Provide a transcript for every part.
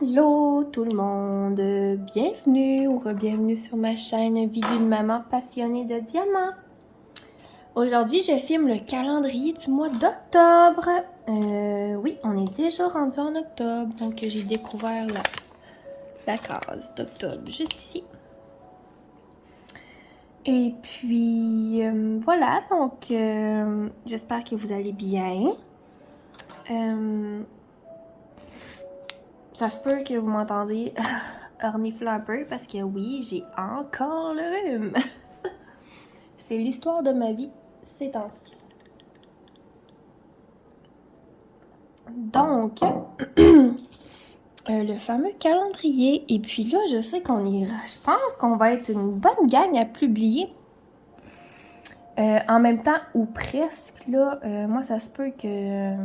Allô tout le monde, bienvenue ou re-bienvenue sur ma chaîne Vie d'une maman passionnée de diamants. Aujourd'hui, je filme le calendrier du mois d'octobre. Oui, on est déjà rendu en octobre, donc j'ai découvert la case d'octobre juste ici. Et puis, voilà, donc j'espère que vous allez bien. Ça se peut que vous m'entendez renifler un peu parce que oui, j'ai encore le rhume. C'est l'histoire de ma vie ces temps-ci. Donc, le fameux calendrier. Et puis là, je sais je pense qu'on va être une bonne gang à publier. En même temps, ou presque, là, moi, ça se peut que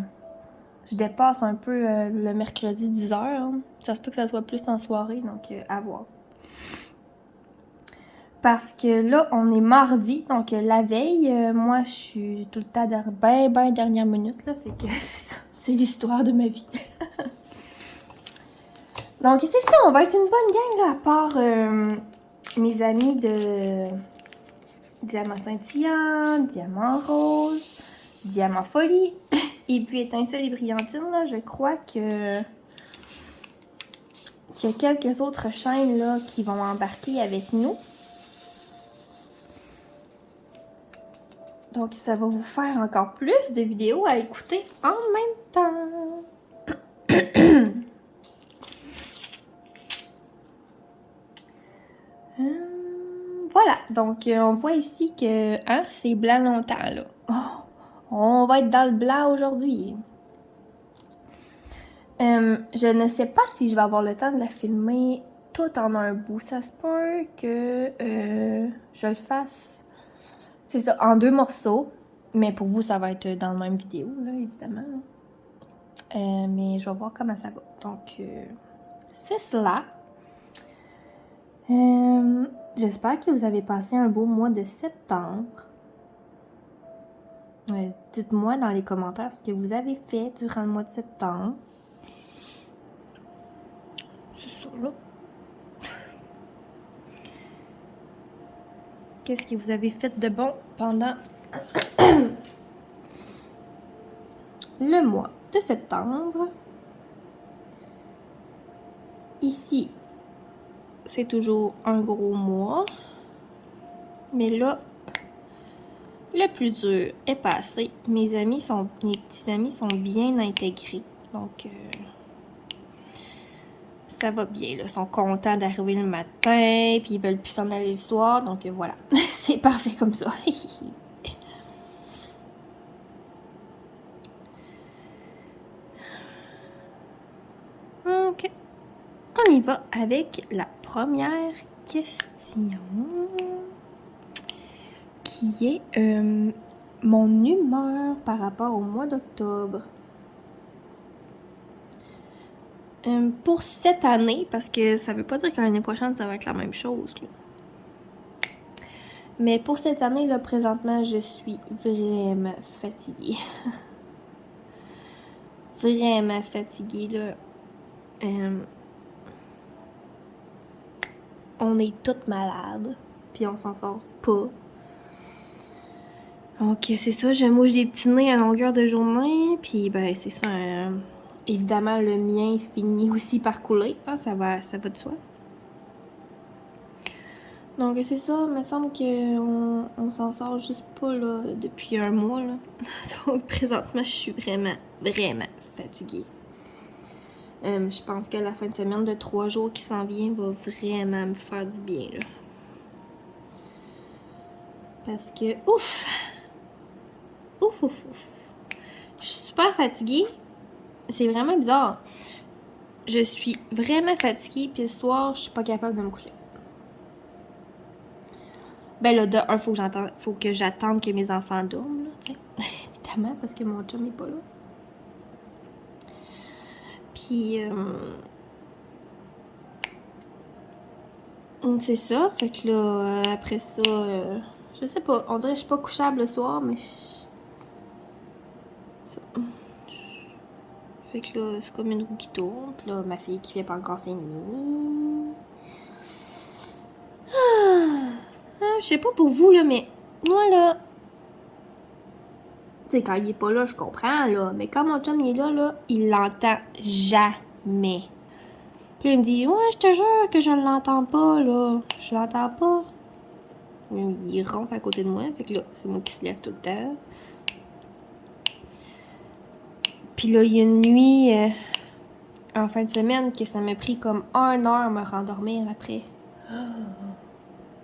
je dépasse un peu le mercredi 10h. Hein. Ça se peut que ça soit plus en soirée, donc à voir. Parce que là, on est mardi, donc la veille, moi, je suis tout le temps ben dernière minute, là, fait que c'est ça, c'est l'histoire de ma vie. Donc, c'est ça, on va être une bonne gang, là, à part mes amis de Diamant Scintillant, Diamant Rose, Diamant Folie, et puis Étincelle et Brillantine, là, je crois qu'il y a quelques autres chaînes, là, qui vont embarquer avec nous. Donc, ça va vous faire encore plus de vidéos à écouter en même temps. Voilà, donc on voit ici que c'est blanc longtemps, là. Oh, on va être dans le blanc aujourd'hui. Je ne sais pas si je vais avoir le temps de la filmer tout en un bout. Ça se peut que je le fasse, c'est ça, en 2 morceaux. Mais pour vous, ça va être dans la même vidéo, là, évidemment. Mais je vais voir comment ça va. Donc, c'est cela. J'espère que vous avez passé un beau mois de septembre. Dites-moi dans les commentaires ce que vous avez fait durant le mois de septembre. C'est ça, là. Qu'est-ce que vous avez fait de bon pendant le mois de septembre? Ici, c'est toujours un gros mois. Mais là, le plus dur est passé. Mes petits amis sont bien intégrés. Donc, ça va bien. Là. Ils sont contents d'arriver le matin, puis ils veulent plus s'en aller le soir. Donc, voilà. C'est parfait comme ça. Donc, on y va avec la première question qui est mon humeur par rapport au mois d'octobre. Pour cette année, parce que ça veut pas dire que l'année prochaine, ça va être la même chose. Là. Mais pour cette année, là, présentement, je suis vraiment fatiguée. Vraiment fatiguée, là. On est toutes malades, puis on s'en sort pas. Donc, c'est ça, je mouche des petits nez à longueur de journée, puis ben, c'est ça. Évidemment, le mien finit aussi par couler, hein, ça va de soi. Donc, c'est ça, il me semble qu'on s'en sort juste pas, là, depuis un mois, là. Donc, présentement, je suis vraiment, vraiment fatiguée. Je pense que la fin de semaine de 3 jours qui s'en vient va vraiment me faire du bien, là. Parce que, ouf! Ouf! Je suis super fatiguée. C'est vraiment bizarre. Je suis vraiment fatiguée, puis le soir, je suis pas capable de me coucher. Ben là, de un, faut que j'attende que mes enfants dorment, là, tu sais. Évidemment, parce que mon chum n'est pas là. Puis, c'est ça. Fait que là, après ça, je sais pas. On dirait que je suis pas couchable le soir, mais Fait que là, c'est comme une roue qui tourne. Puis là, ma fille qui fait pas encore ses nuits. Je sais pas pour vous, là, mais moi, là... Tu sais, quand il est pas là, je comprends, là. Mais quand mon chum il est là, il l'entend jamais. Puis là, il me dit, ouais, je te jure que je ne l'entends pas, là. Je l'entends pas. Il ronfle à côté de moi. Fait que là, c'est moi qui se lève tout le temps. Puis là, il y a une nuit, en fin de semaine, que ça m'a pris comme 1 heure à me rendormir après.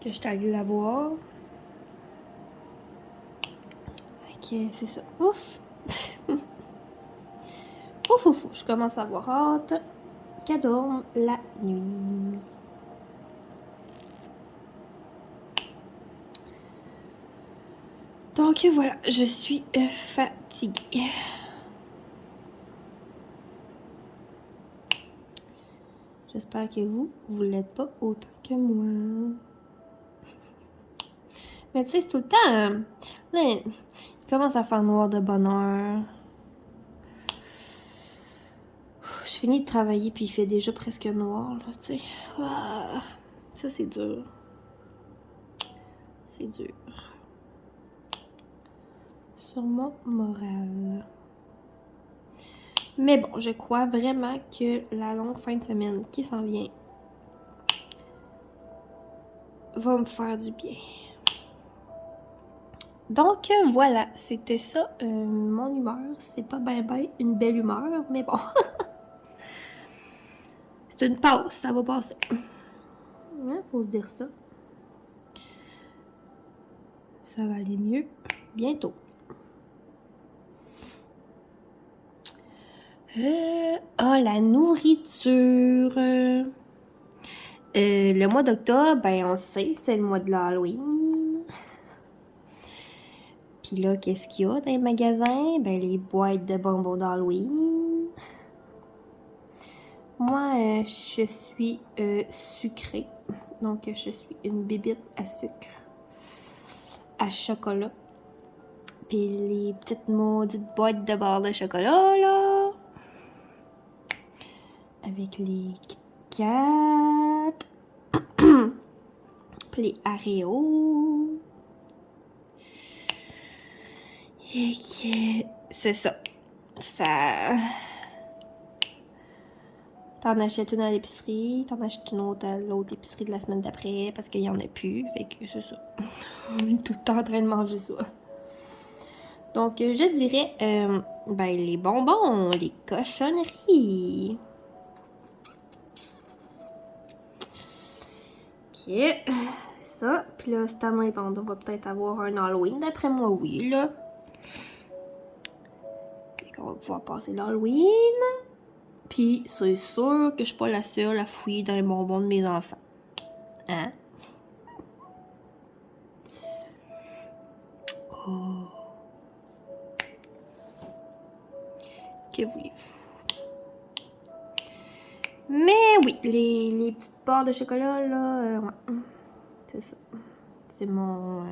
Que j'étais allée la voir. Ok, c'est ça. Ouf! Ouf, ouf, ouf. Je commence à avoir hâte qu'elle dorme la nuit. Donc voilà, je suis fatiguée. J'espère que vous l'êtes pas autant que moi. Mais tu sais, c'est tout le temps... là, il commence à faire noir de bonne heure. Je finis de travailler puis il fait déjà presque noir, là, tu sais. Ah, ça, c'est dur. C'est dur. Sur mon moral. Mais bon, je crois vraiment que la longue fin de semaine qui s'en vient va me faire du bien. Donc voilà, c'était ça, mon humeur. C'est pas ben une belle humeur, mais bon. C'est une pause, ça va passer. Hein, faut se dire ça. Ça va aller mieux bientôt. La nourriture. Le mois d'octobre, ben on sait, c'est le mois de l'Halloween. Puis là, qu'est-ce qu'il y a dans les magasins? Ben les boîtes de bonbons d'Halloween. Moi, je suis sucrée. Donc, je suis une bébite à sucre. À chocolat. Puis les petites maudites boîtes de barres de chocolat, là. Avec les Kit Kat. Puis les Areos. Et que... c'est ça. Ça... T'en achètes une à l'épicerie, t'en achètes une autre à l'autre épicerie de la semaine d'après parce qu'il y en a plus. Fait que c'est ça. On est tout le temps en train de manger ça. Donc, je dirais, ben, les bonbons, les cochonneries. Ok, ça. Puis là, cette année, ben, on va peut-être avoir un Halloween. D'après moi, oui, là. Fait qu'on va pouvoir passer l'Halloween. Puis, c'est sûr que je suis pas la seule à fouiller dans les bonbons de mes enfants. Hein? Oh. Que voulez-vous? Mais oui, les petites barres de chocolat, là, ouais. C'est ça. C'est mon...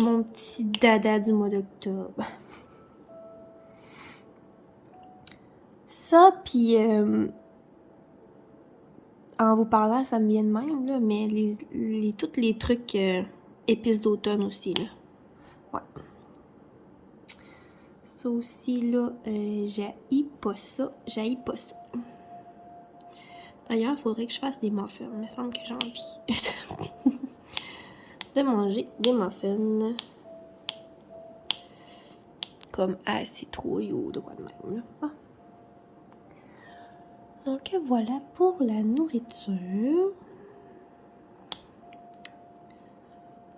mon petit dada du mois d'octobre. Ça, puis... en vous parlant, ça me vient de même, là, mais tous les trucs épices d'automne aussi, là. Ouais. Ça aussi, là, j'haïs pas ça. J'haïs pas ça. D'ailleurs, il faudrait que je fasse des muffins. Il me semble que j'ai envie de manger des muffins. Comme à citrouille ou de quoi de même, là. Ah. Donc voilà pour la nourriture.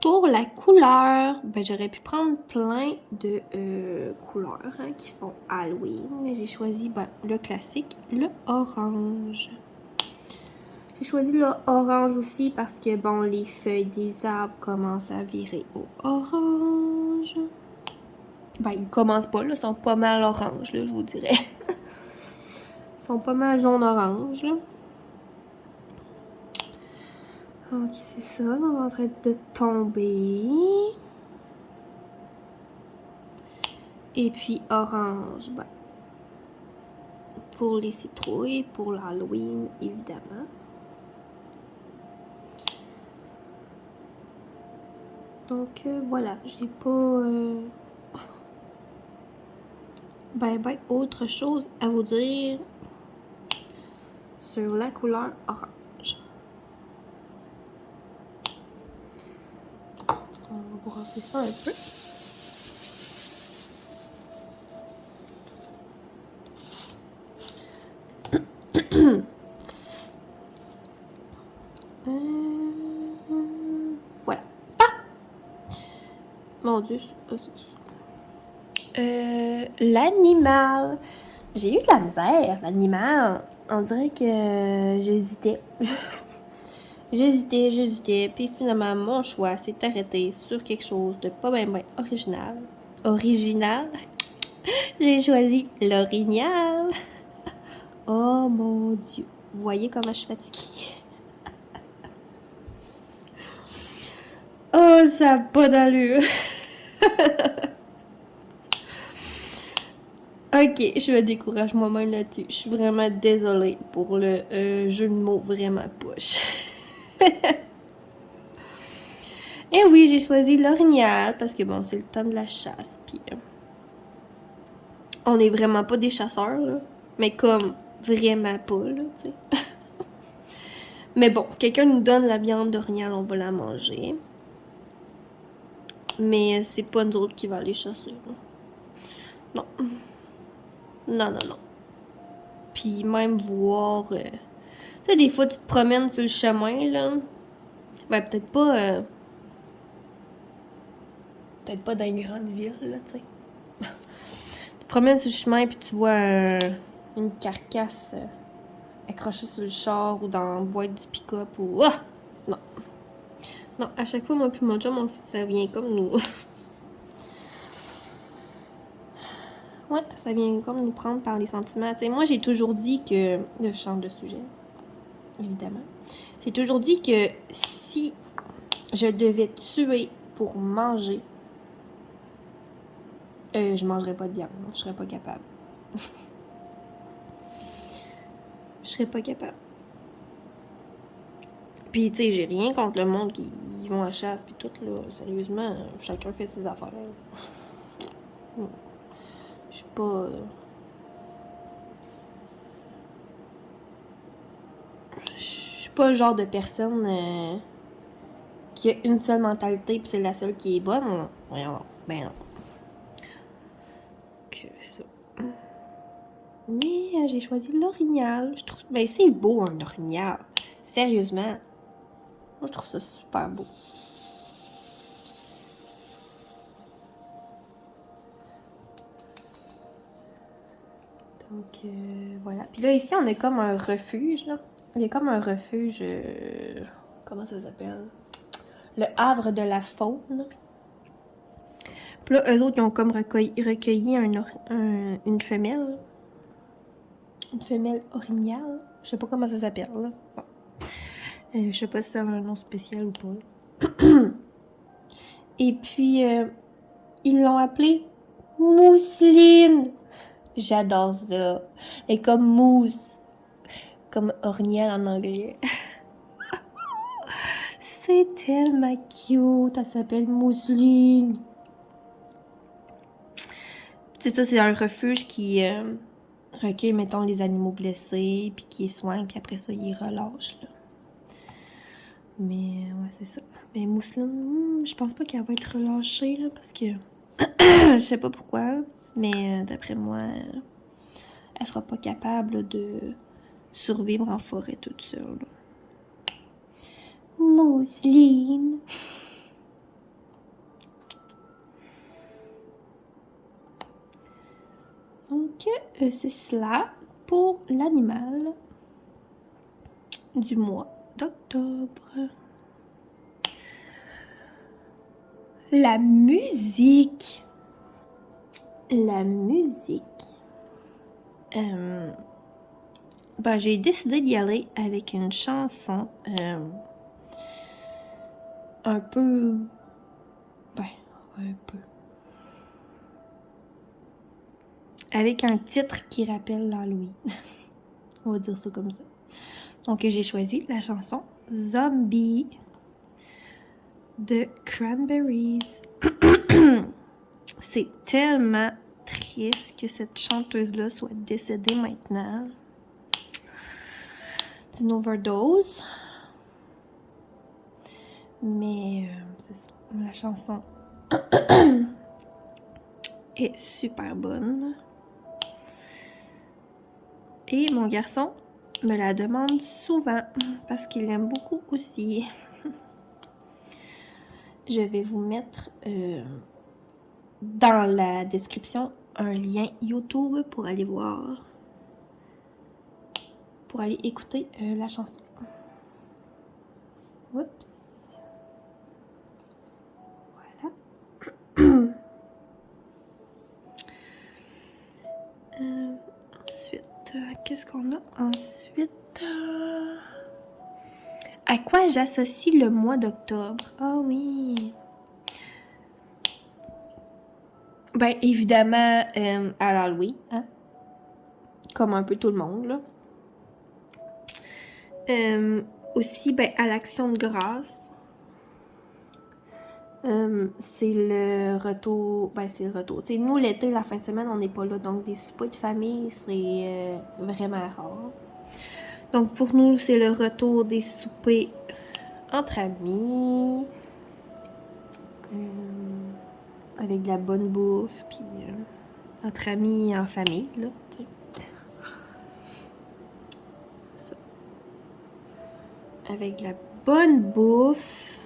Pour la couleur, ben j'aurais pu prendre plein de couleurs hein, qui font Halloween, mais j'ai choisi ben, le classique, le orange. J'ai choisi le orange aussi parce que bon, les feuilles des arbres commencent à virer au orange. Ben ils commencent pas là, ils sont pas mal orange là, je vous dirais. Ils sont pas mal jaune-orange là. Ok, c'est ça, on est en train de tomber. Et puis orange, ben, pour les citrouilles, pour l'Halloween, évidemment. Donc voilà, j'ai pas ben autre chose à vous dire sur la couleur orange. On va brasser ça un peu. Voilà. Ah! Mon Dieu. Ok. L'animal. J'ai eu de la misère, l'animal. On dirait que j'hésitais. J'hésitais. Puis finalement, mon choix s'est arrêté sur quelque chose de pas bien original. Original? J'ai choisi l'orignal. Oh mon Dieu. Vous voyez comment je suis fatiguée? Oh, ça n'a pas d'allure. Ok, je me décourage moi-même là-dessus. Je suis vraiment désolée pour le jeu de mots vraiment poche. Et oui, j'ai choisi l'orignal parce que bon, c'est le temps de la chasse. Puis on est vraiment pas des chasseurs, là. Mais comme vraiment pas, là, tu sais. Mais bon, quelqu'un nous donne la viande d'orignal, on va la manger. Mais c'est pas nous autres qui va aller chasser, là. Non. Non. Puis même voir... tu sais, des fois, tu te promènes sur le chemin, là. Ben, peut-être pas... peut-être pas dans une grande ville, là, tu sais. Tu te promènes sur le chemin, puis tu vois une carcasse accrochée sur le char ou dans la boîte du pick-up ou... Ah! Non. Non, à chaque fois, moi puis mon chum, ça vient comme nous... ouais, ça vient comme nous prendre par les sentiments. Tu sais, moi, j'ai toujours dit que... Je change de sujet, évidemment. J'ai toujours dit que si je devais tuer pour manger, je mangerais pas de viande. Je serais pas capable. Je serais pas capable. Puis, tu sais, j'ai rien contre le monde qui vont à la chasse, puis tout, là. Sérieusement, chacun fait ses affaires. Je suis pas... Je suis pas le genre de personne qui a une seule mentalité, puis c'est la seule qui est bonne. Voyons, ben non. Que ça. Mais j'ai choisi l'orignal. Je trouve... Ben, c'est beau, un orignal. Sérieusement. Moi, je trouve ça super beau. Donc, voilà. Puis là, ici, on a comme un refuge, là. Il y a comme un refuge... comment ça s'appelle? Le Havre de la Faune. Puis là, eux autres, ils ont comme recueilli une femelle. Une femelle orignale. Je sais pas comment ça s'appelle, là. Bon. Je sais pas si ça a un nom spécial ou pas. Et puis, ils l'ont appelée Mousseline. J'adore ça. Et comme mousse. Comme orignal en anglais. C'est tellement cute. Elle s'appelle Mousseline. C'est ça, c'est un refuge qui recueille, mettons, les animaux blessés, puis qui les soigne, puis après ça, ils relâchent, là. Mais, ouais, c'est ça. Mais Mousseline, je pense pas qu'elle va être relâchée, là, parce que... je sais pas pourquoi, mais d'après moi, elle sera pas capable de survivre en forêt toute seule. Mousseline. Donc, c'est cela pour l'animal du mois d'octobre. La musique. La musique. Ben, j'ai décidé d'y aller avec une chanson un peu... Ben, un peu... avec un titre qui rappelle l'Halloween. On va dire ça comme ça. Donc, j'ai choisi la chanson Zombie de Cranberries. C'est tellement triste que cette chanteuse-là soit décédée maintenant d'une overdose. Mais c'est ça, la chanson est super bonne. Et mon garçon me la demande souvent parce qu'il l'aime beaucoup aussi. Je vais vous mettre dans la description un lien YouTube pour aller voir, pour aller écouter la chanson. Oups. Voilà. Ensuite, qu'est-ce qu'on a ensuite? À quoi j'associe le mois d'octobre? Ah oui! Ben, évidemment, à l'Halloween, hein? Comme un peu tout le monde, là. Aussi, ben, à l'Action de grâce. C'est le retour. Ben, c'est le retour. T'sais, nous, l'été, la fin de semaine, on n'est pas là. Donc, des soupers de famille, c'est vraiment rare. Donc, pour nous, c'est le retour des soupers entre amis. Avec de la bonne bouffe, puis entre amis en famille, là, tu sais. Ça. Avec de la bonne bouffe.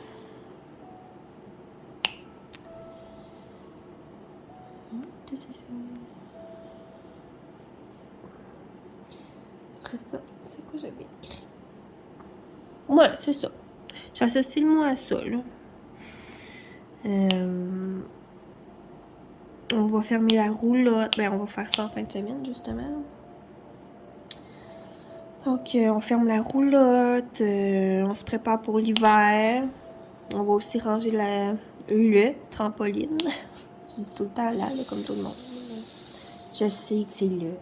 Après ça, c'est quoi j'avais écrit? Ouais, c'est ça. J'associe le mot à ça, là. On va fermer la roulotte. Ben, on va faire ça en fin de semaine, justement. Donc, on ferme la roulotte. On se prépare pour l'hiver. On va aussi ranger le trampoline. Je dis tout le temps là, comme tout le monde. Je sais que c'est le.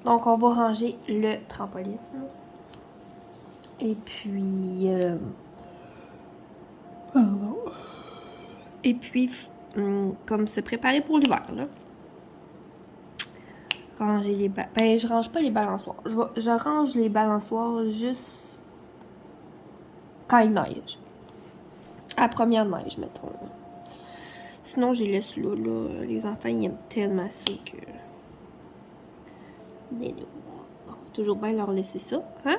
Donc, on va ranger le trampoline. Et puis... pardon. Et puis, comme se préparer pour l'hiver, là. Ranger les ben, je range pas les balançoires. Je range les balançoires juste quand il neige. À la première neige, mettons. Sinon, je les laisse là, là. Les enfants, ils aiment tellement ça que... On va toujours bien leur laisser ça, hein?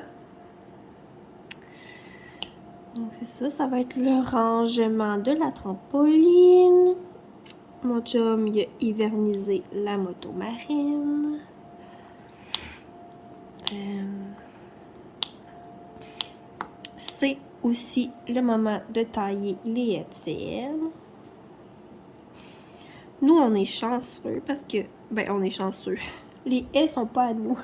Donc, c'est ça. Ça va être le rangement de la trampoline. Mon chum, il a hivernisé la moto marine. C'est aussi le moment de tailler les headset. Nous, on est chanceux parce que... Ben, on est chanceux. Les haies sont pas à nous.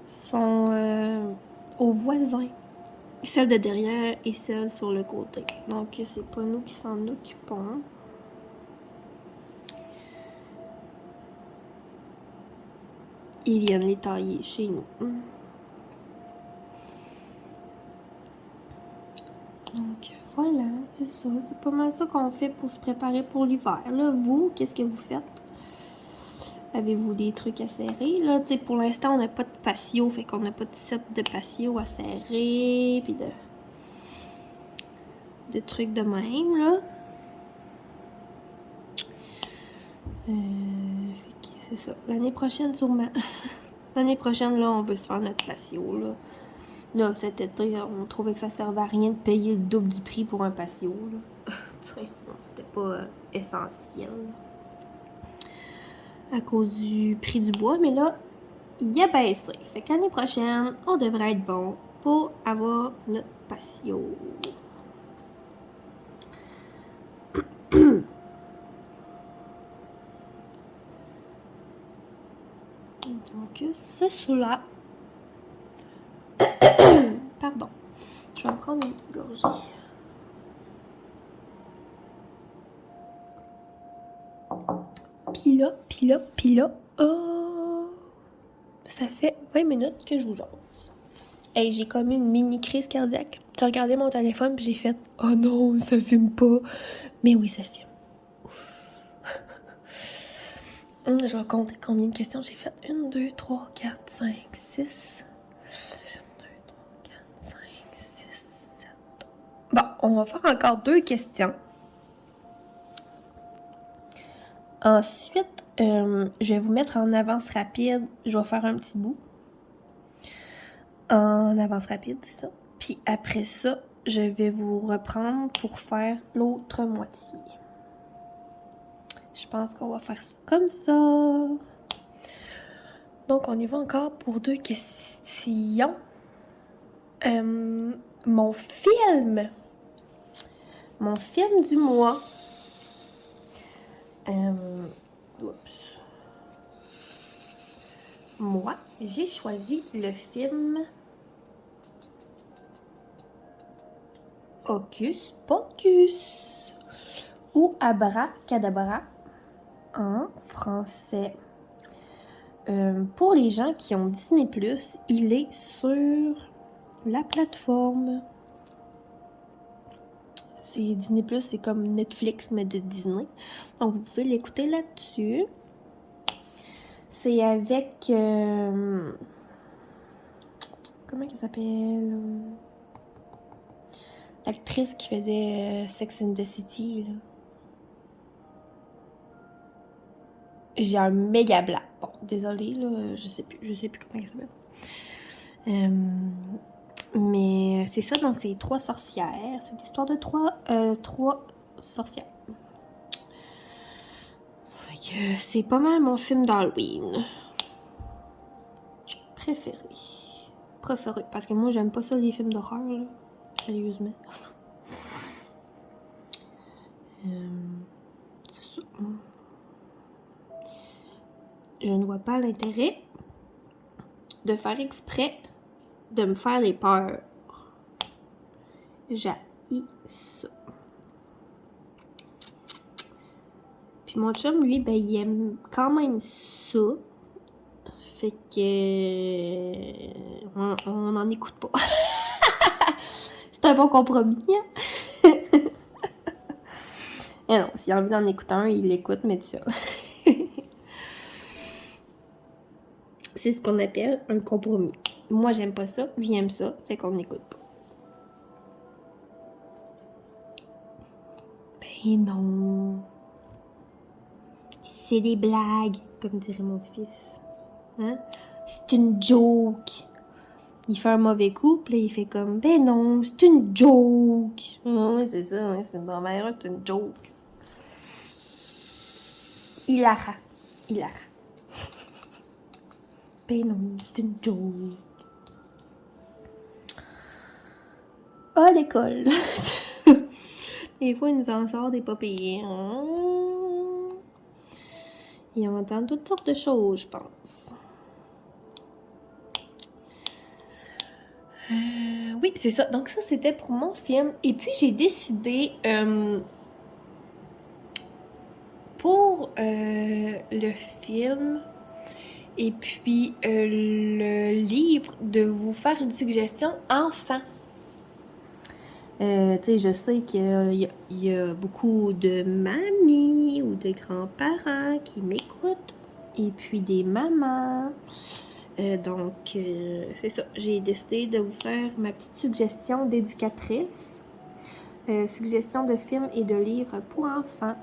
Sont aux voisins. Celle de derrière et celle sur le côté. Donc, c'est pas nous qui s'en occupons. Ils viennent les tailler chez nous. Donc, voilà, c'est ça. C'est pas mal ça qu'on fait pour se préparer pour l'hiver. Là, vous, qu'est-ce que vous faites? Avez-vous des trucs à serrer? Là, tu sais, pour l'instant, on n'a pas de patio. Fait qu'on n'a pas de set de patio à serrer. Puis de trucs de même, là. Fait que c'est ça. L'année prochaine, sûrement. L'année prochaine, là, on veut se faire notre patio, là. Là, cet été, on trouvait que ça servait à rien de payer le double du prix pour un patio, là. C'était pas essentiel. À cause du prix du bois, mais là, il a baissé. Fait que l'année prochaine, on devrait être bon pour avoir notre patio. Donc, c'est cela. Pardon. Je vais me prendre une petite gorgée. Puis là, oh, ça fait 20 minutes que je vous jase. Hey, j'ai comme une mini crise cardiaque. J'ai regardé mon téléphone puis j'ai fait « Oh non, ça filme pas! » Mais oui, ça filme. Je vais compter combien de questions j'ai faites. 1, 2, 3, 4, 5, 6. 1, 2, 3, 4, 5, 6, 7. Bon, on va faire encore 2 questions. Ensuite, je vais vous mettre en avance rapide. Je vais faire un petit bout. En avance rapide, c'est ça. Puis après ça, je vais vous reprendre pour faire l'autre moitié. Je pense qu'on va faire ça comme ça. Donc, on y va encore pour 2 questions. Mon film du mois. Moi, j'ai choisi le film Hocus Pocus ou Abracadabra en français. Pour les gens qui ont Disney+, il est sur la plateforme. C'est Disney+, c'est comme Netflix, mais de Disney. Donc, vous pouvez l'écouter là-dessus. C'est avec... comment elle s'appelle? L'actrice qui faisait Sex and the City, là. J'ai un méga blanc. Bon, désolée, là, je sais plus comment elle s'appelle. Mais c'est ça, donc c'est 3 sorcières. C'est l'histoire de 3 sorcières. Fait que c'est pas mal mon film d'Halloween préféré. Parce que moi, j'aime pas ça, les films d'horreur, là. Sérieusement. C'est ça. Je ne vois pas l'intérêt de faire exprès de me faire les peurs. J'haïs ça. Puis mon chum, lui, ben, il aime quand même ça. Fait que... on n'en écoute pas. C'est un bon compromis, hein? Et non, s'il a envie d'en écouter un, il l'écoute, mais tout seul. C'est ce qu'on appelle un compromis. Moi, j'aime pas ça, lui aime ça, fait qu'on n'écoute pas. Ben non. C'est des blagues, comme dirait mon fils. Hein? C'est une joke. Il fait un mauvais coup, puis là, il fait comme, ben non, c'est une joke. Ouais, c'est ça, ouais, c'est normal, c'est une joke. Hilarant. Ben non, c'est une joke. À l'école. Des fois, il nous en sort des pas pires. Il entend toutes sortes de choses, je pense. Oui, c'est ça. Donc ça, c'était pour mon film. Et puis, j'ai décidé pour le film et puis le livre de vous faire une suggestion enfant. Tu sais, je sais qu'il y a beaucoup de mamies ou de grands-parents qui m'écoutent. Et puis des mamans. Donc, c'est ça. J'ai décidé de vous faire ma petite suggestion d'éducatrice. Suggestion de films et de livres pour enfants.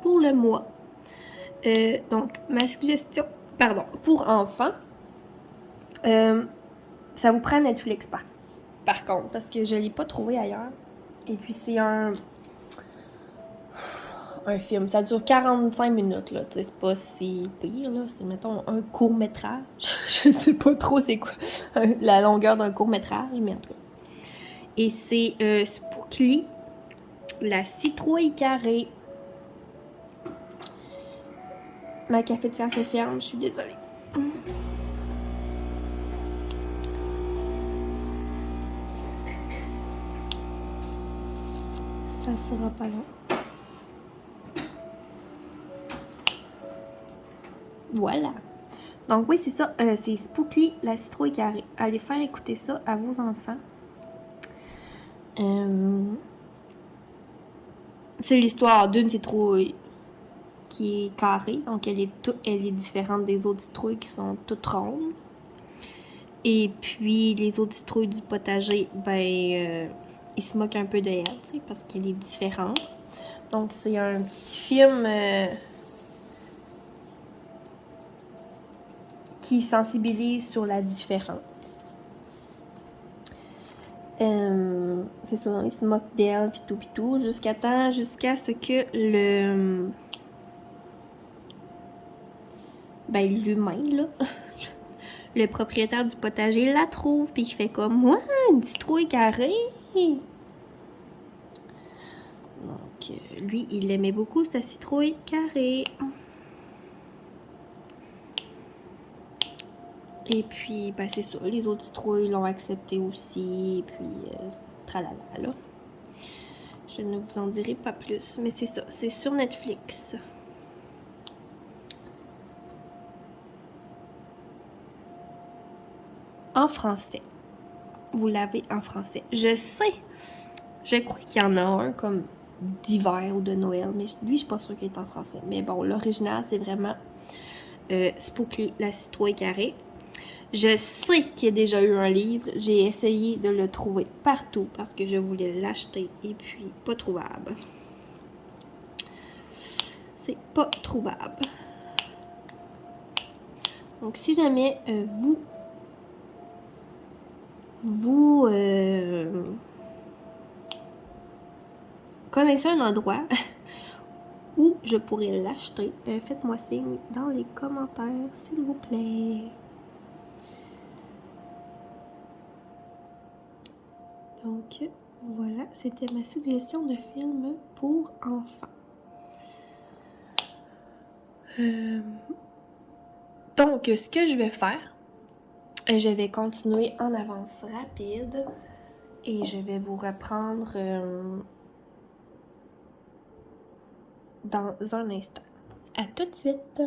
Pour le mois. Donc, ma suggestion, pour enfants, ça vous prend Netflix par contre, parce que je ne l'ai pas trouvé ailleurs. Et puis, c'est un film. Ça dure 45 minutes, là. Tu sais, c'est pas si pire, là. C'est, mettons, un court-métrage. Je sais pas trop c'est quoi la longueur d'un court-métrage, mais en tout cas. Et c'est Spookly, la citrouille carrée. Ma cafetière se ferme, je suis désolée. Ça sera pas long. Voilà. Donc oui, c'est ça. C'est Spookly, la citrouille carrée. Allez faire écouter ça à vos enfants. C'est l'histoire d'une citrouille qui est carrée. Donc elle est différente des autres citrouilles qui sont toutes rondes. Et puis les autres citrouilles du potager, ben, ils se moquent un peu de elle, tu sais, parce qu'elle est différente. Donc c'est un petit film qui sensibilise sur la différence. C'est ça, ils se moquent d'elle, pis tout, jusqu'à ce que l'humain, là, le propriétaire du potager la trouve, puis il fait comme, ouais, une citrouille carrée. Donc, lui, il aimait beaucoup sa citrouille carrée. Et puis, ben c'est ça, les autres citrouilles l'ont accepté aussi, et puis, tralala, là. Je ne vous en dirai pas plus, mais c'est ça, c'est sur Netflix. En français. Vous l'avez en français. Je sais, je crois qu'il y en a un comme d'hiver ou de Noël, mais lui, je suis pas sûre qu'il est en français. Mais bon, l'original, c'est vraiment Spookly, la citrouille carrée. Je sais qu'il y a déjà eu un livre. J'ai essayé de le trouver partout parce que je voulais l'acheter et puis pas trouvable. C'est pas trouvable. Donc si jamais vous connaissez un endroit où je pourrais l'acheter, faites-moi signe dans les commentaires, s'il vous plaît. Donc, voilà, c'était ma suggestion de film pour enfants. Donc, ce que je vais faire, je vais continuer en avance rapide et je vais vous reprendre dans un instant. À tout de suite!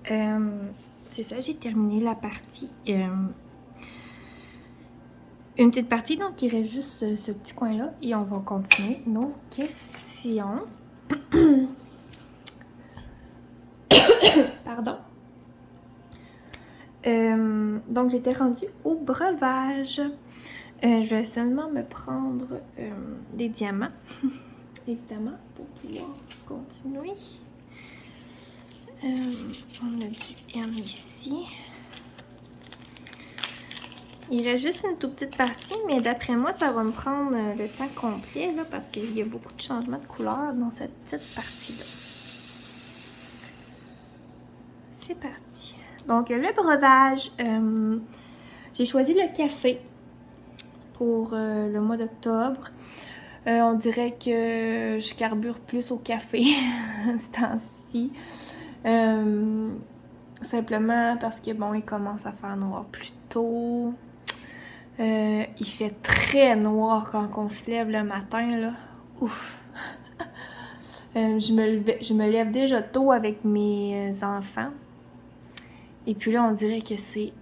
C'est ça, j'ai terminé la partie. Une petite partie, donc il reste juste ce petit coin-là. Et on va continuer nos questions. Pardon. Donc j'étais rendue au breuvage. Je vais seulement me prendre des diamants, évidemment, pour pouvoir continuer. On a du M ici. Il reste juste une toute petite partie, mais d'après moi, ça va me prendre le temps complet, là, parce qu'il y a beaucoup de changements de couleur dans cette petite partie-là. C'est parti. Donc, le breuvage, j'ai choisi le café pour le mois d'octobre. On dirait que je carbure plus au café ce temps-ci. Simplement parce que, bon, il commence à faire noir plus tôt. Il fait très noir quand on se lève le matin, là. Ouf! Je me lève déjà tôt avec mes enfants. Et puis là, on dirait que c'est...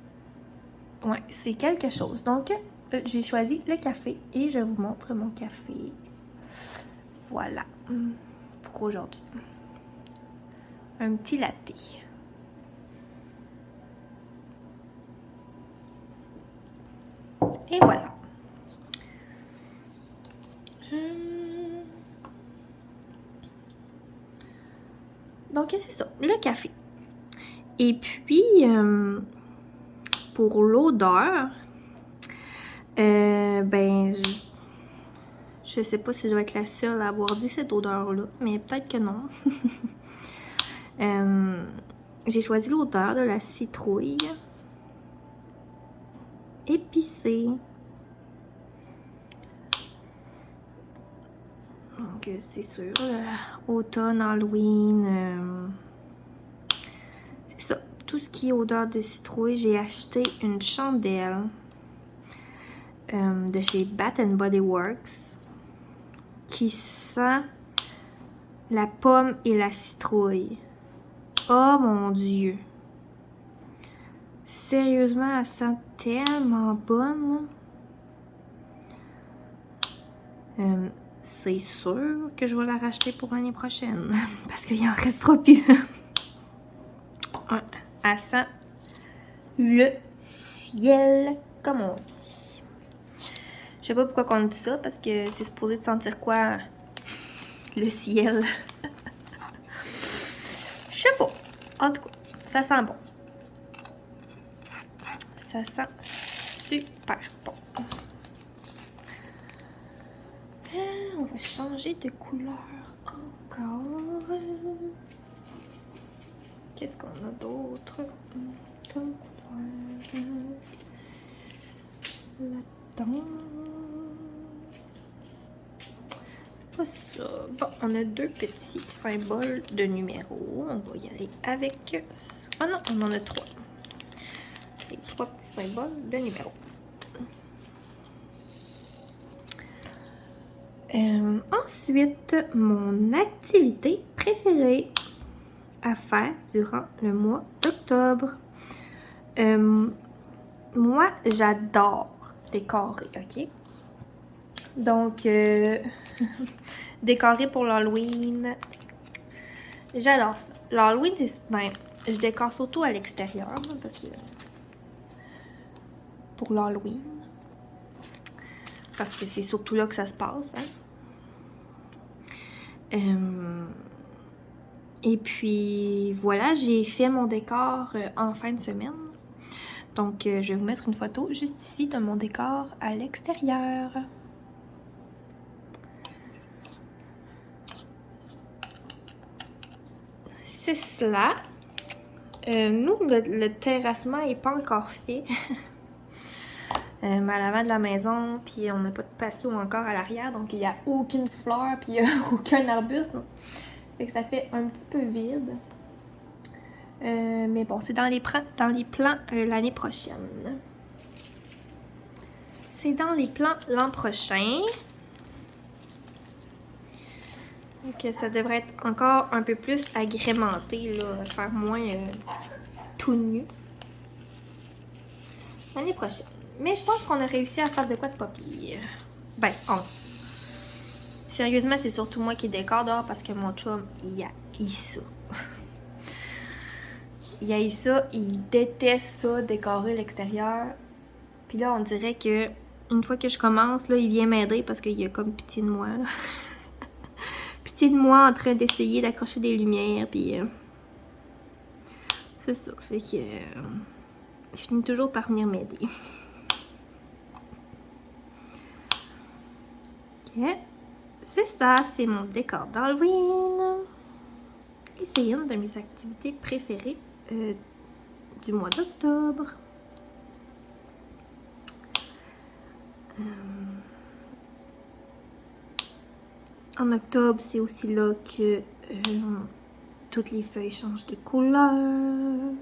Ouais, c'est quelque chose. Donc, j'ai choisi le café et je vous montre mon café. Voilà. Pour aujourd'hui. Un petit latte. Et voilà. Donc, c'est ça, le café. Et puis, pour l'odeur, ben, je sais pas si je vais être la seule à avoir dit cette odeur-là, mais peut-être que non. J'ai choisi l'odeur de la citrouille épicée. Donc, c'est sûr, automne, Halloween, c'est ça. Tout ce qui est odeur de citrouille, j'ai acheté une chandelle de chez Bath & Body Works qui sent la pomme et la citrouille. Oh mon Dieu! Sérieusement, elle sent tellement bonne. C'est sûr que je vais la racheter pour l'année prochaine parce qu'il en restera plus. Elle sent le ciel, comme on dit. Je sais pas pourquoi on dit ça, parce que c'est supposé de sentir quoi, le ciel. Je sais pas. En tout cas, ça sent bon. Ça sent super bon. On va changer de couleur encore. Qu'est-ce qu'on a d'autre comme couleur là-dedans? Pas ça. Bon, on a deux petits symboles de numéros. On va y aller avec... Ah non, on en a trois. Les trois petits symboles de numéros. Ensuite, mon activité préférée à faire durant le mois d'octobre. Moi, j'adore décorer, ok? Donc, décorer pour l'Halloween, j'adore ça. L'Halloween, ben, je décore surtout à l'extérieur, parce que pour l'Halloween, parce que c'est surtout là que ça se passe, hein? Et puis, voilà, j'ai fait mon décor en fin de semaine. Donc, je vais vous mettre une photo juste ici de mon décor à l'extérieur. C'est cela. Nous, le terrassement n'est pas encore fait. À l'avant de la maison, puis on n'a pas de patio encore à l'arrière, donc il n'y a aucune fleur, puis il n'y a aucun arbuste. Donc. Fait que ça fait un petit peu vide. Mais bon, c'est dans les plans l'année prochaine. C'est dans les plans l'an prochain. Donc ça devrait être encore un peu plus agrémenté, là, faire moins tout nu. L'année prochaine. Mais je pense qu'on a réussi à faire de quoi de pas pire. Ben, sérieusement, c'est surtout moi qui décore dehors parce que mon chum, il haït ça. Il haït ça, il déteste ça, décorer l'extérieur. Puis là, on dirait que une fois que je commence, là, il vient m'aider parce qu'il a comme pitié de moi, là. Pitié de moi en train d'essayer d'accrocher des lumières, puis c'est ça, fait que il finit toujours par venir m'aider. Ok, c'est ça, c'est mon décor d'Halloween. Et c'est une de mes activités préférées du mois d'octobre. En octobre, c'est aussi là que toutes les feuilles changent de couleur,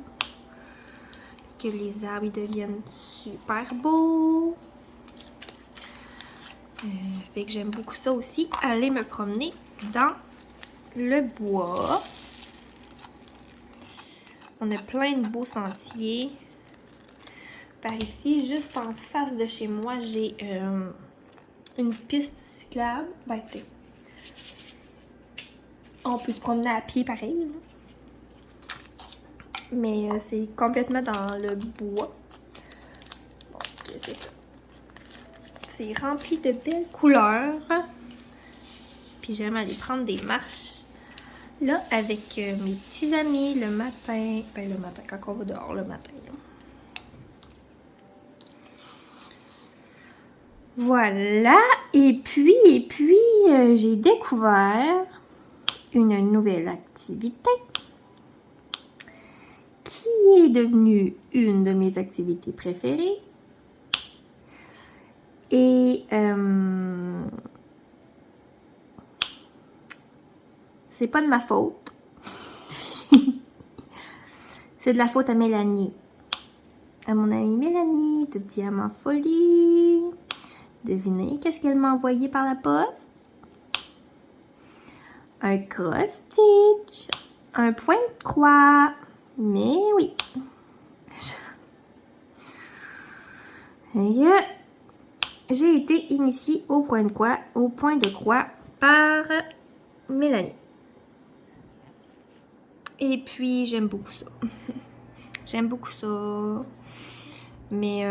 que les arbres ils deviennent super beaux. Fait que j'aime beaucoup ça aussi, aller me promener dans le bois. On a plein de beaux sentiers. Par ici, juste en face de chez moi, j'ai une piste cyclable. Ben, c'est... On peut se promener à pied pareil, là. Mais c'est complètement dans le bois. Donc, c'est ça. C'est rempli de belles couleurs. Puis j'aime aller prendre des marches là avec mes petits amis le matin. Ben le matin, quand on va dehors le matin. Là. Voilà. Et puis j'ai découvert une nouvelle activité qui est devenue une de mes activités préférées. Et c'est pas de ma faute. C'est de la faute à Mélanie. À mon amie Mélanie de Diamant Folie. Devinez qu'est-ce qu'elle m'a envoyé par la poste? Un cross-stitch. Un point de croix. Mais oui. Et j'ai été initiée au point de croix par Mélanie. Et puis, j'aime beaucoup ça. J'aime beaucoup ça. Mais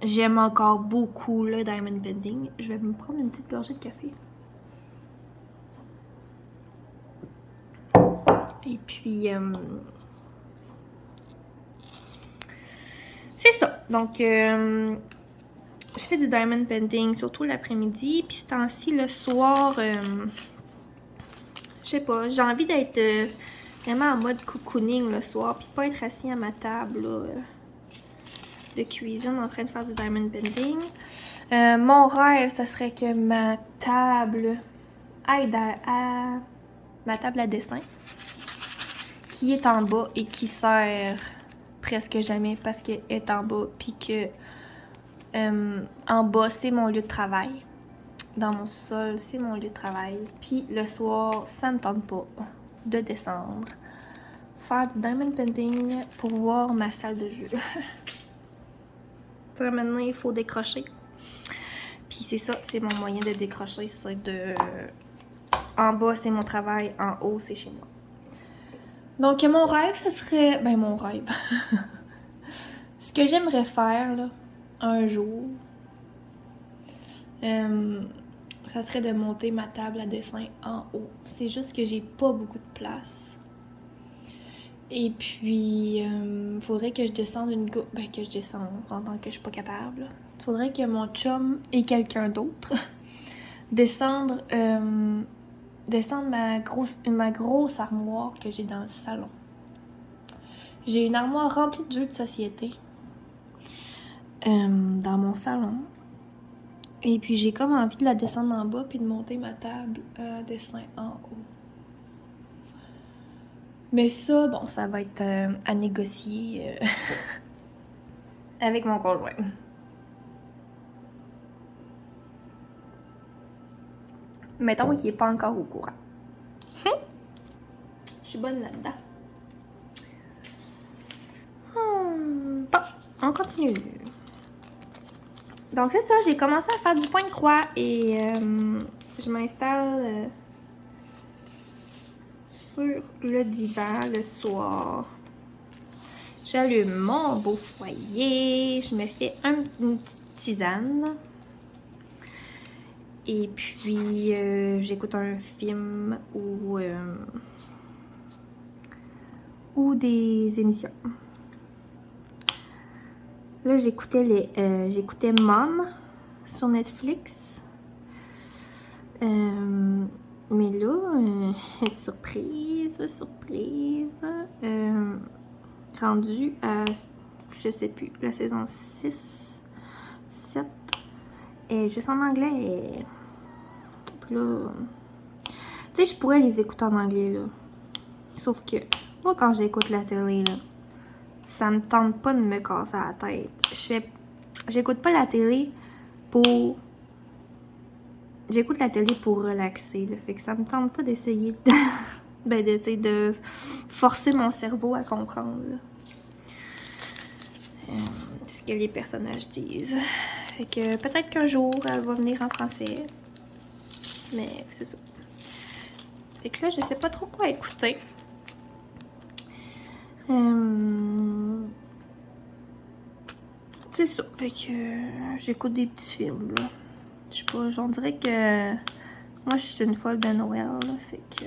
j'aime encore beaucoup le diamond bending. Je vais me prendre une petite gorgée de café. Et puis, c'est ça. Donc, je fais du diamond bending surtout l'après-midi. Puis, ce temps-ci, le soir, je sais pas, j'ai envie d'être vraiment en mode cocooning le soir. Puis, pas être assis à ma table là, de cuisine en train de faire du diamond bending. Mon rêve, ça serait que ma table aide à ma table à dessin qui est en bas et qui sert presque jamais parce qu'elle est en bas puis que en bas c'est mon lieu de travail. Dans mon sol, c'est mon lieu de travail. Puis le soir, ça me tente pas de descendre. Faire du diamond painting pour voir ma salle de jeu. Maintenant, il faut décrocher. Puis c'est ça, c'est mon moyen de décrocher. C'est de... En bas, c'est mon travail. En haut, c'est chez moi. Donc, mon rêve, ça serait... Ben, mon rêve. Ce que j'aimerais faire, là, un jour, ça serait de monter ma table à dessin en haut. C'est juste que j'ai pas beaucoup de place. Et puis, faudrait que je descende une coupe. Ben, que je descende, en tant que je suis pas capable. Faudrait que mon chum et quelqu'un d'autre descendre ma grosse armoire que j'ai dans le salon. J'ai une armoire remplie de jeux de société dans mon salon. Et puis j'ai comme envie de la descendre en bas puis de monter ma table à dessin en haut. Mais ça, bon, ça va être à négocier avec mon conjoint. Mettons qu'il n'est pas encore au courant. Je suis bonne là-dedans. Bon, on continue. Donc c'est ça, j'ai commencé à faire du point de croix et je m'installe sur le divan le soir. J'allume mon beau foyer, je me fais une petite tisane. Et puis j'écoute un film ou des émissions. Là, j'écoutais Mom sur Netflix. Mais là, surprise, rendu à, je sais plus, la saison 6, 7, et juste en anglais. Puis là, tu sais, je pourrais les écouter en anglais, là. Sauf que, moi, quand j'écoute la télé, là, ça me tente pas de me casser la tête. J'écoute pas la télé pour... J'écoute la télé pour relaxer, là. Fait que ça me tente pas d'essayer de, de forcer mon cerveau à comprendre, là, ce que les personnages disent. Fait que peut-être qu'un jour, elle va venir en français. Mais c'est ça. Fait que là, je sais pas trop quoi écouter. C'est ça. Fait que j'écoute des petits films, là. Je sais pas, j'en dirais que moi, je suis une folle de Noël, là. Fait que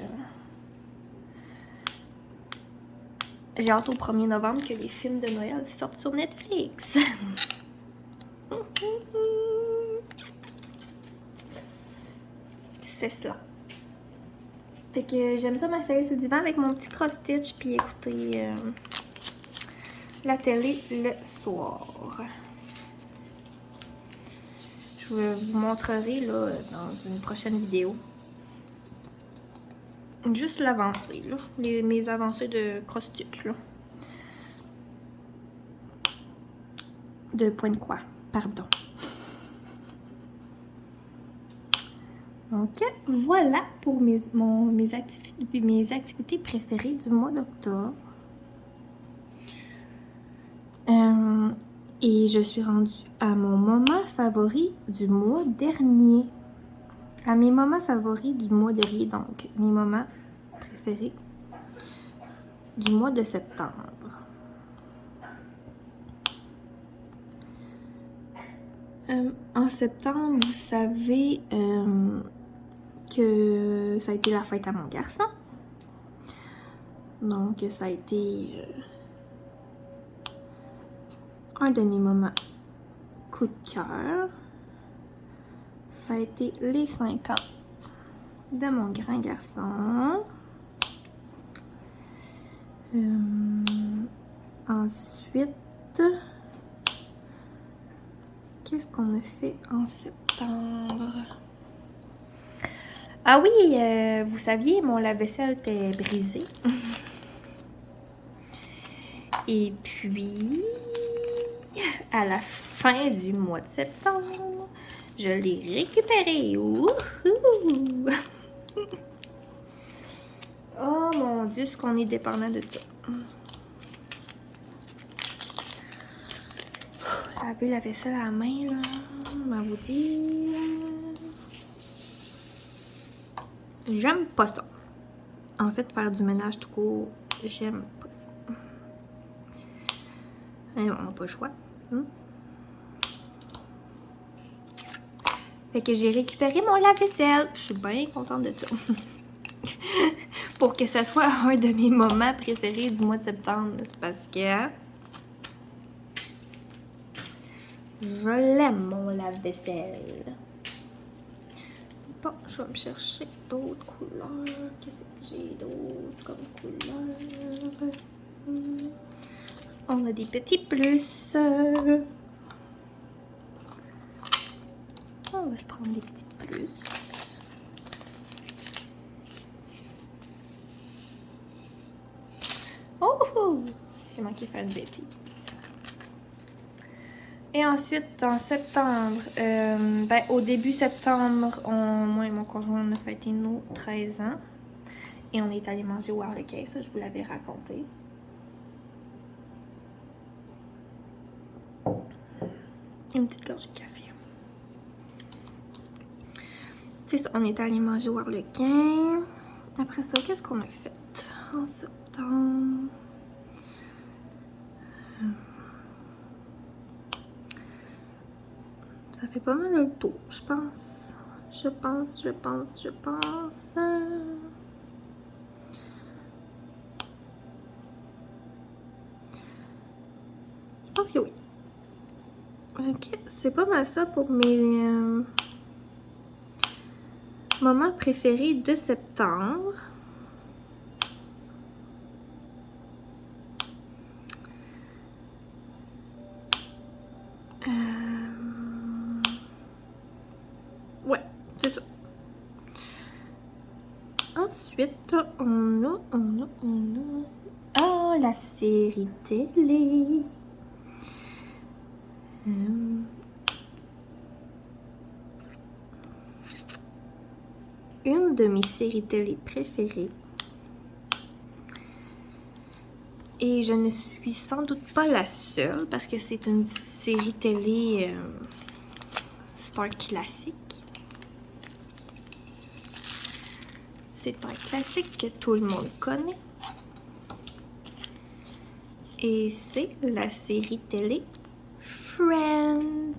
j'ai hâte au 1er novembre que les films de Noël sortent sur Netflix. C'est cela. Fait que j'aime ça m'installer sur le divan avec mon petit cross-stitch puis écouter la télé le soir. Je vous montrerai là dans une prochaine vidéo. Juste l'avancée, là. Mes avancées de cross-stitch, là. De point de croix, pardon. Donc, voilà pour mes activités préférées du mois d'octobre. Et je suis rendue à mon moment favori du mois dernier. À mes moments favoris du mois dernier, donc mes moments préférés du mois de septembre. En septembre, vous savez que ça a été la fête à mon garçon. Donc, ça a été un de mes moments coup de cœur. Fêter les 5 ans de mon grand garçon. Ensuite, qu'est-ce qu'on a fait en septembre? Ah oui, vous saviez, mon lave-vaisselle était brisé. Et puis, à la fin du mois de septembre, je l'ai récupéré. Wouhou! Oh mon Dieu, ce qu'on est dépendant de ça. Laver la vaisselle à la main, là, on va vous dire. J'aime pas ça. En fait, faire du ménage tout court, j'aime pas ça. Mais bon, on n'a pas le choix. Fait que j'ai récupéré mon lave-vaisselle. Je suis bien contente de ça. Pour que ça soit un de mes moments préférés du mois de septembre. C'est parce que je l'aime, mon lave-vaisselle. Bon, je vais me chercher d'autres couleurs. Qu'est-ce que j'ai d'autre comme couleur? On a des petits plus. On va se prendre des petits plus. Oh! J'ai manqué de faire une bêtise. Et ensuite, en septembre, ben, au début septembre, moi et mon conjoint, on a fêté nos 13 ans. Et on est allé manger au Harlequin, ça je vous l'avais raconté. Une petite gorgée de café. C'est ça, on est allé manger au Harlequin. Après ça, qu'est-ce qu'on a fait en septembre? Ça fait pas mal le tour, je pense. Je pense. Je pense que oui. Ok, c'est pas mal ça pour mes moments préférés de septembre. Ouais, c'est ça. Ensuite, on a... Oh, la série télé. Une de mes séries télé préférées. Et je ne suis sans doute pas la seule parce que c'est une série télé c'est un classique. C'est un classique que tout le monde connaît. Et c'est la série télé Friends.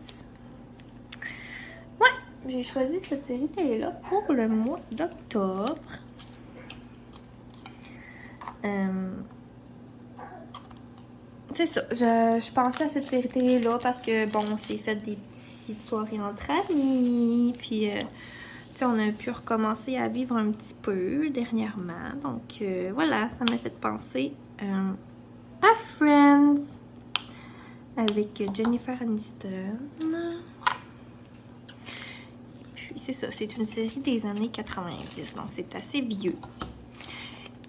Ouais, j'ai choisi cette série télé-là pour le mois d'octobre. C'est ça, je pensais à cette série télé-là parce que, bon, on s'est fait des petites soirées entre amis, puis, tu sais, on a pu recommencer à vivre un petit peu dernièrement. Donc, voilà, ça m'a fait penser à Friends avec Jennifer Aniston. Puis, c'est ça, c'est une série des années 90, donc c'est assez vieux.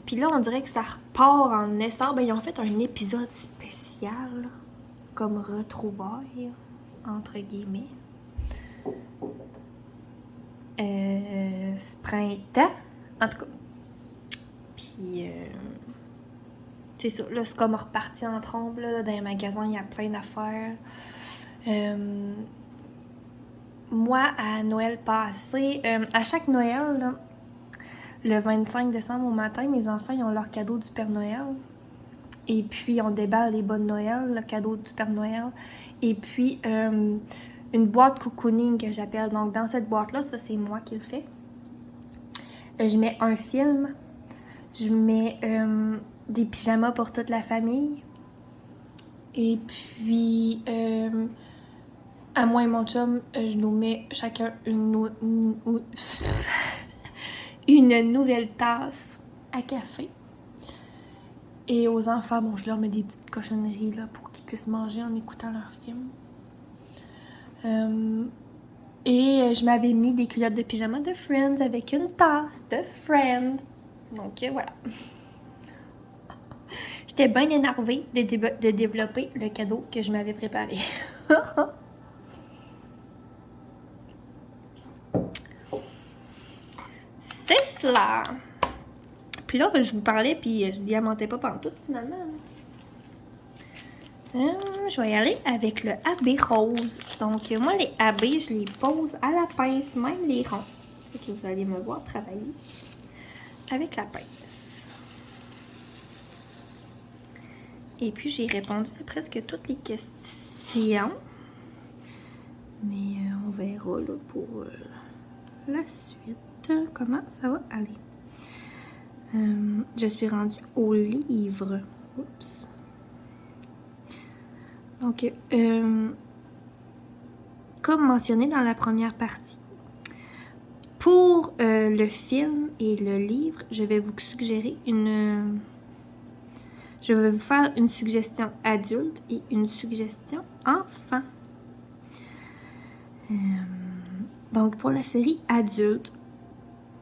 Puis là, on dirait que ça repart en naissant. Ben, ils ont fait un épisode spécial, comme retrouvailles, entre guillemets. Printemps, en tout cas. Puis, c'est ça. Là, c'est comme reparti en trombe, là. Dans les magasins, il y a plein d'affaires. Moi, à Noël passé, à chaque Noël, là, le 25 décembre au matin, mes enfants, ils ont leur cadeau du Père Noël. Et puis, on déballe les bonnes Noël, le cadeau du Père Noël. Et puis, une boîte cocooning que j'appelle. Donc, dans cette boîte-là, ça, c'est moi qui le fais. Je mets un film. Je mets des pyjamas pour toute la famille. Et puis, à moi et mon chum, je nous mets chacun une nouvelle tasse à café. Et aux enfants, bon, je leur mets des petites cochonneries là, pour qu'ils puissent manger en écoutant leur film. Et je m'avais mis des culottes de pyjama de Friends avec une tasse de Friends. Donc voilà. J'étais bien énervée de développer le cadeau que je m'avais préparé. C'est cela! Puis là, je vous parlais, puis je diamantais pas pantoute finalement. Je vais y aller avec le AB rose. Donc, moi, les AB, je les pose à la pince, même les ronds. Fait que vous allez me voir travailler avec la pince. Et puis, j'ai répondu à presque toutes les questions. Mais on verra là, pour la suite. Comment ça va aller? Je suis rendue au livre. Oups. Donc, comme mentionné dans la première partie, pour le film et le livre, je vais vous suggérer je vais vous faire une suggestion adulte et une suggestion enfant. Donc, pour la série adulte,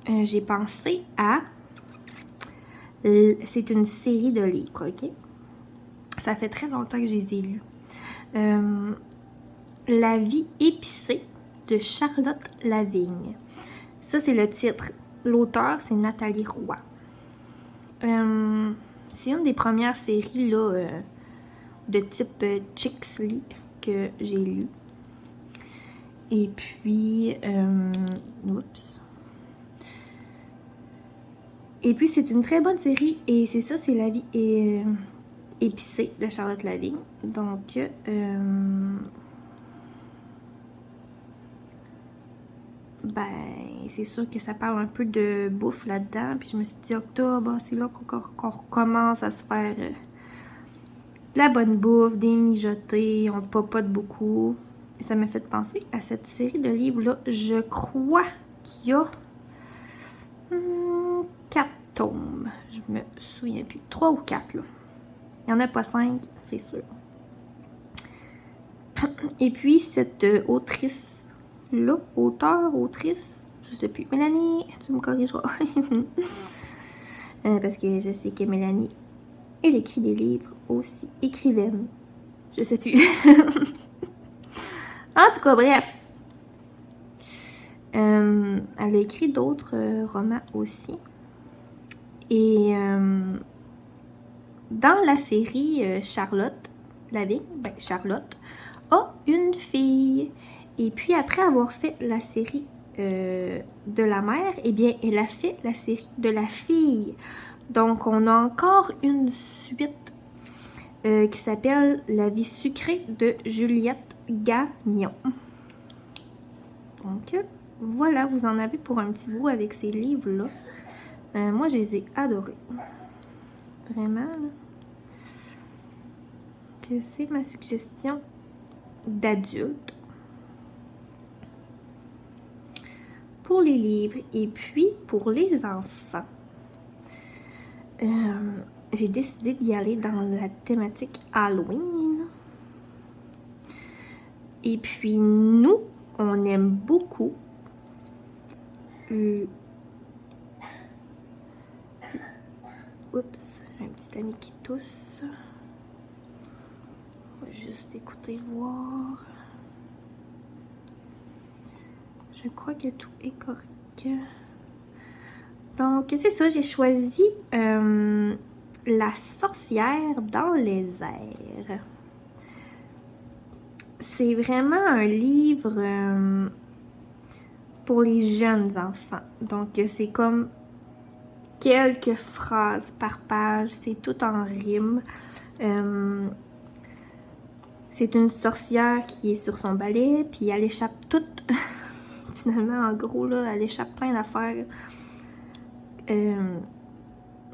j'ai pensé à... c'est une série de livres, ok? Ça fait très longtemps que je les ai lus. La vie épicée de Charlotte Lavigne. Ça, c'est le titre. L'auteur, c'est Nathalie Roy. C'est une des premières séries là, de type Chicks Lee que j'ai lu. Et puis, oups. Et puis, c'est une très bonne série. Et c'est ça, c'est La vie épicée de Charlotte Lavigne. Donc, ben, c'est sûr que ça parle un peu de bouffe là-dedans. Puis je me suis dit, octobre, c'est là qu'on recommence à se faire la bonne bouffe, des mijotés, on papote beaucoup. Et ça m'a fait penser à cette série de livres-là. Je crois qu'il y a 4 tomes. Je me souviens plus. 3 ou 4, là. Il n'y en a pas 5, c'est sûr. Et puis, cette autrice-là, autrice, je sais plus. Mélanie, tu me corrigeras. Parce que je sais que Mélanie, elle écrit des livres aussi. Écrivaine. Je sais plus. En tout cas, bref. Elle a écrit d'autres romans aussi. Et dans la série Charlotte Lavigne, ben Charlotte a une fille. Et puis après avoir fait la série de la mère, eh bien, elle a fait la série de la fille. Donc, on a encore une suite qui s'appelle La vie sucrée de Juliette Gagnon. Donc, voilà, vous en avez pour un petit bout avec ces livres-là. Moi, je les ai adorés. Vraiment, là. Que c'est ma suggestion d'adulte pour les livres. Et puis, pour les enfants, j'ai décidé d'y aller dans la thématique Halloween. Et puis, nous, on aime beaucoup oups, j'ai un petit ami qui tousse. On va juste écouter, voir. Je crois que tout est correct. Donc, c'est ça, j'ai choisi La sorcière dans les airs. C'est vraiment un livre pour les jeunes enfants. Donc, c'est comme quelques phrases par page. C'est tout en rime. C'est une sorcière qui est sur son balai, puis elle échappe toute. Finalement, en gros, là, elle échappe plein d'affaires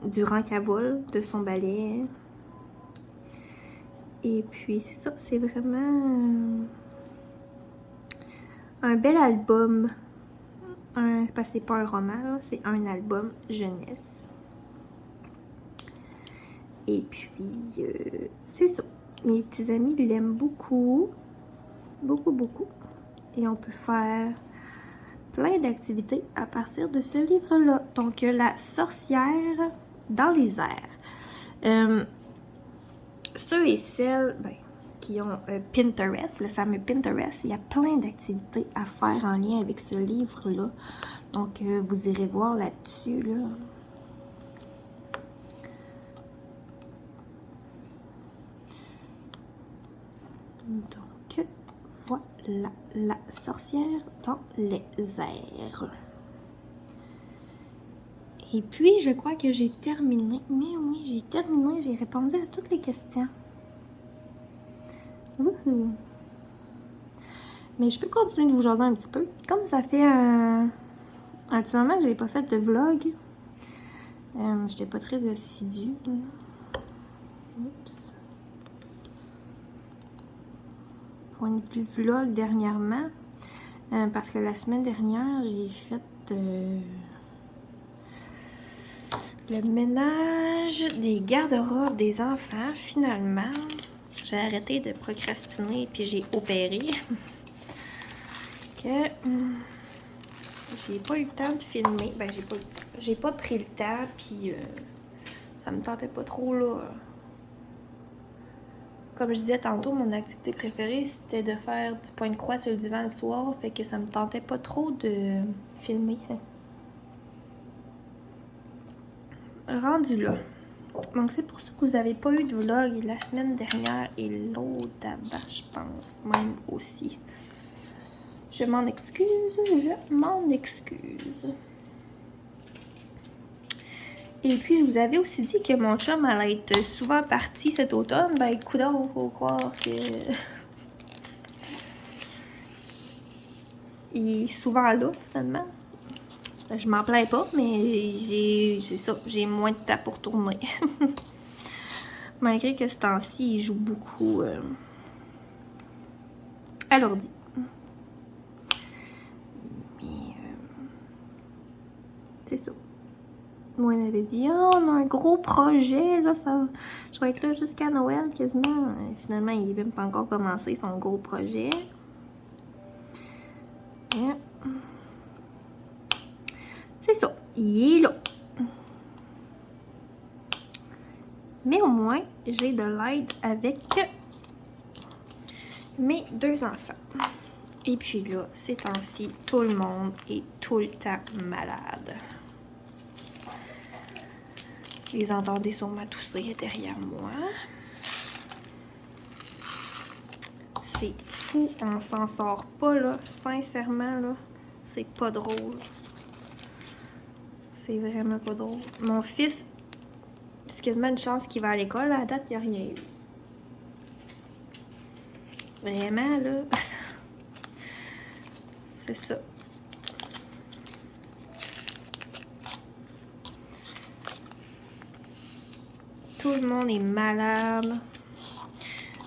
durant qu'elle vole de son balai. Et puis, c'est ça, c'est vraiment un bel album. C'est pas un roman, c'est un album jeunesse. Et puis, c'est ça. Mes petits amis l'aiment beaucoup. Beaucoup, beaucoup. Et on peut faire plein d'activités à partir de ce livre-là. Donc, La sorcière dans les airs. Ceux et celles qui ont Pinterest, le fameux Pinterest, il y a plein d'activités à faire en lien avec ce livre-là. Donc, vous irez voir là-dessus, là. Donc, voilà, La sorcière dans les airs. Et puis, je crois que j'ai terminé. Mais oui, j'ai terminé. J'ai répondu à toutes les questions. Wouhou! Mais je peux continuer de vous jaser un petit peu. Comme ça fait un petit moment que je n'ai pas fait de vlog. Je n'étais pas très assidue. Oups. Pour une vlog dernièrement. Parce que la semaine dernière, j'ai fait le ménage des garde-robes des enfants. Finalement, j'ai arrêté de procrastiner puis j'ai opéré. Que j'ai pas eu le temps de filmer. Ben, j'ai pas pris le temps puis ça me tentait pas trop là Comme je disais tantôt, mon activité préférée, c'était de faire du point de croix sur le divan le soir. Fait que ça me tentait pas trop de filmer. Rendu là. Donc c'est pour ça que vous avez pas eu de vlog la semaine dernière et l'autre d'avant, je pense. Même aussi. Je m'en excuse, je m'en excuse. Et puis, je vous avais aussi dit que mon chum allait être souvent parti cet automne. Ben, coudonc, faut croire que... Il est souvent là, finalement. Je m'en plains pas, mais j'ai moins de temps pour tourner. Malgré que ce temps-ci, il joue beaucoup à l'ordi. Mais, c'est ça. Moi, il m'avait dit, oh, on a un gros projet, là, je vais être là jusqu'à Noël quasiment. Et finalement, il n'a même pas encore commencé son gros projet. Yeah. C'est ça, il est là. Mais au moins, j'ai de l'aide avec mes 2 enfants. Et puis là, ces temps-ci, tout le monde est tout le temps malade. Vous les entendez sûrement tousser derrière moi. C'est fou, on s'en sort pas là, sincèrement là, c'est pas drôle. C'est vraiment pas drôle. Mon fils, c'est quasiment une chance qu'il va à l'école, à la date, il n'y a rien eu. Vraiment là, c'est ça. Tout le monde est malade.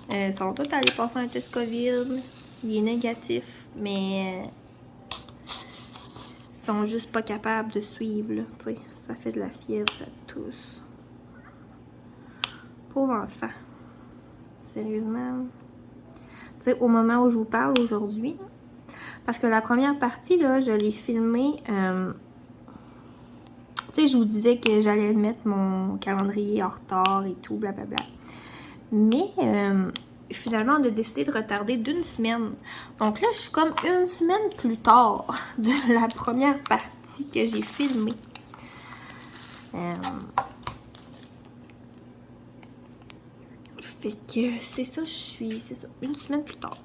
Ils sont tous allés passer un test COVID. Il est négatif, mais ils sont juste pas capables de suivre, là. Tu sais, ça fait de la fièvre, ça tousse. Pauvre enfant. Sérieusement. Tu sais, au moment où je vous parle aujourd'hui, parce que la première partie, là, je l'ai filmée. Tu sais, je vous disais que j'allais mettre mon calendrier en retard et tout, blablabla. Mais finalement, on a décidé de retarder d'1 semaine. Donc là, je suis comme 1 semaine plus tard de la première partie que j'ai filmée. Fait que c'est ça, c'est ça, 1 semaine plus tard.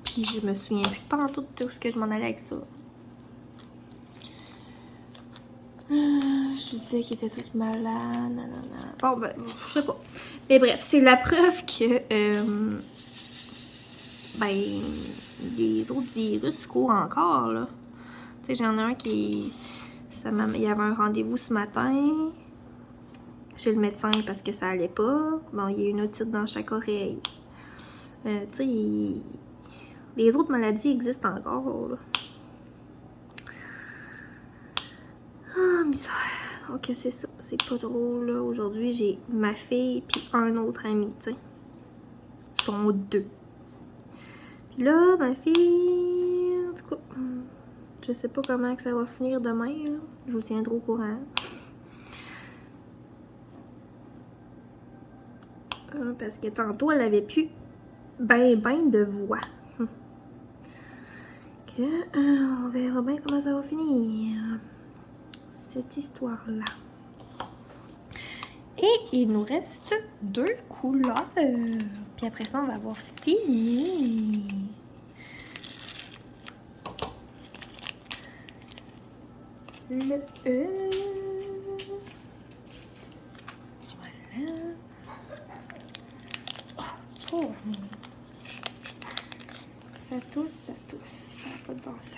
Puis je me souviens plus pas en tout de ce que je m'en allais avec ça. Je disais qu'il était tout malade, nanana. Bon, ben, je sais pas. Mais bref, c'est la preuve que, ben, les autres virus courent encore, là. Tu sais, j'en ai un qui, il y avait un rendez-vous ce matin chez le médecin parce que ça allait pas. Bon, il y a une otite dans chaque oreille. Tu sais, les autres maladies existent encore, là. Ah, misère. Ok, c'est ça. C'est pas drôle, là. Aujourd'hui, j'ai ma fille puis un autre ami, tu sais. Ils sont 2. Puis là, ma fille... En tout cas, je sais pas comment que ça va finir demain, là. Je vous tiendrai au courant. Parce que tantôt, elle avait plus ben de voix. On verra bien comment ça va finir. Cette histoire-là. Et il nous reste 2 couleurs. Puis après ça, on va avoir fini. Le E. Voilà. Oh. Ça tousse, ça tousse. Ça n'a pas de bon sens.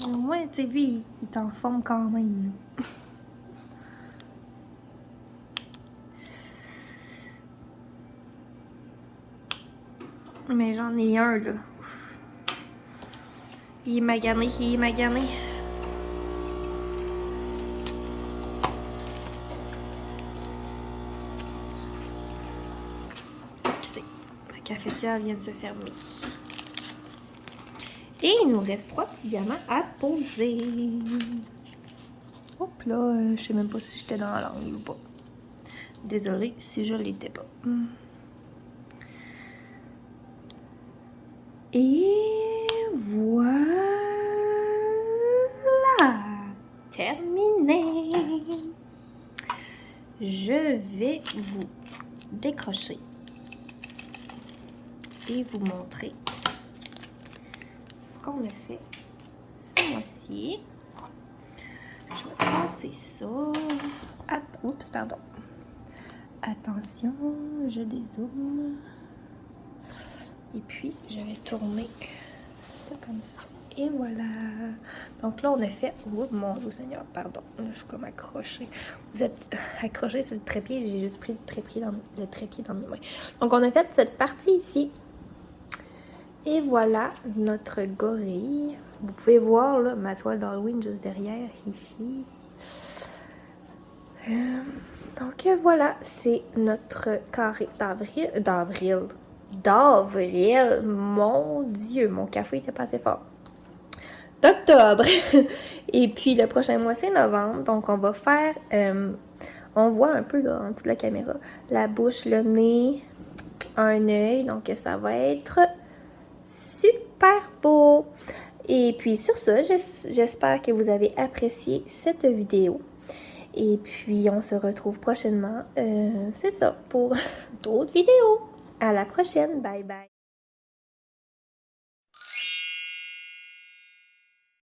Au moins, tu sais, lui, il est en forme quand même, là. Mais j'en ai un, là. Il est magané, il est magané. Ma cafetière vient de se fermer. Et il nous reste 3 petits diamants à poser. Hop là, je sais même pas si j'étais dans l'angle ou pas. Désolée si je l'étais pas. Et voilà! Terminé! Je vais vous décrocher et vous montrer ce qu'on a fait ce mois-ci. Je vais passer ça. Oups, pardon. Attention, je dézoome. Et puis, je vais tourner ça comme ça. Et voilà. Donc là, on a fait... Oh mon Dieu Seigneur, pardon. Là, je suis comme accrochée. Vous êtes accrochés sur le trépied. J'ai juste pris le trépied dans mes mains. Donc, on a fait cette partie ici. Et voilà notre gorille. Vous pouvez voir là, ma toile d'Halloween juste derrière. Donc voilà, c'est notre carré d'avril. Mon Dieu, mon café était pas assez fort. D'octobre. Et puis le prochain mois, c'est novembre. Donc on va faire, on voit un peu là, en dessous de la caméra, la bouche, le nez, un œil. Donc ça va être super beau. Et puis sur ça, j'espère que vous avez apprécié cette vidéo. Et puis on se retrouve prochainement, c'est ça, pour d'autres vidéos. À la prochaine, bye bye.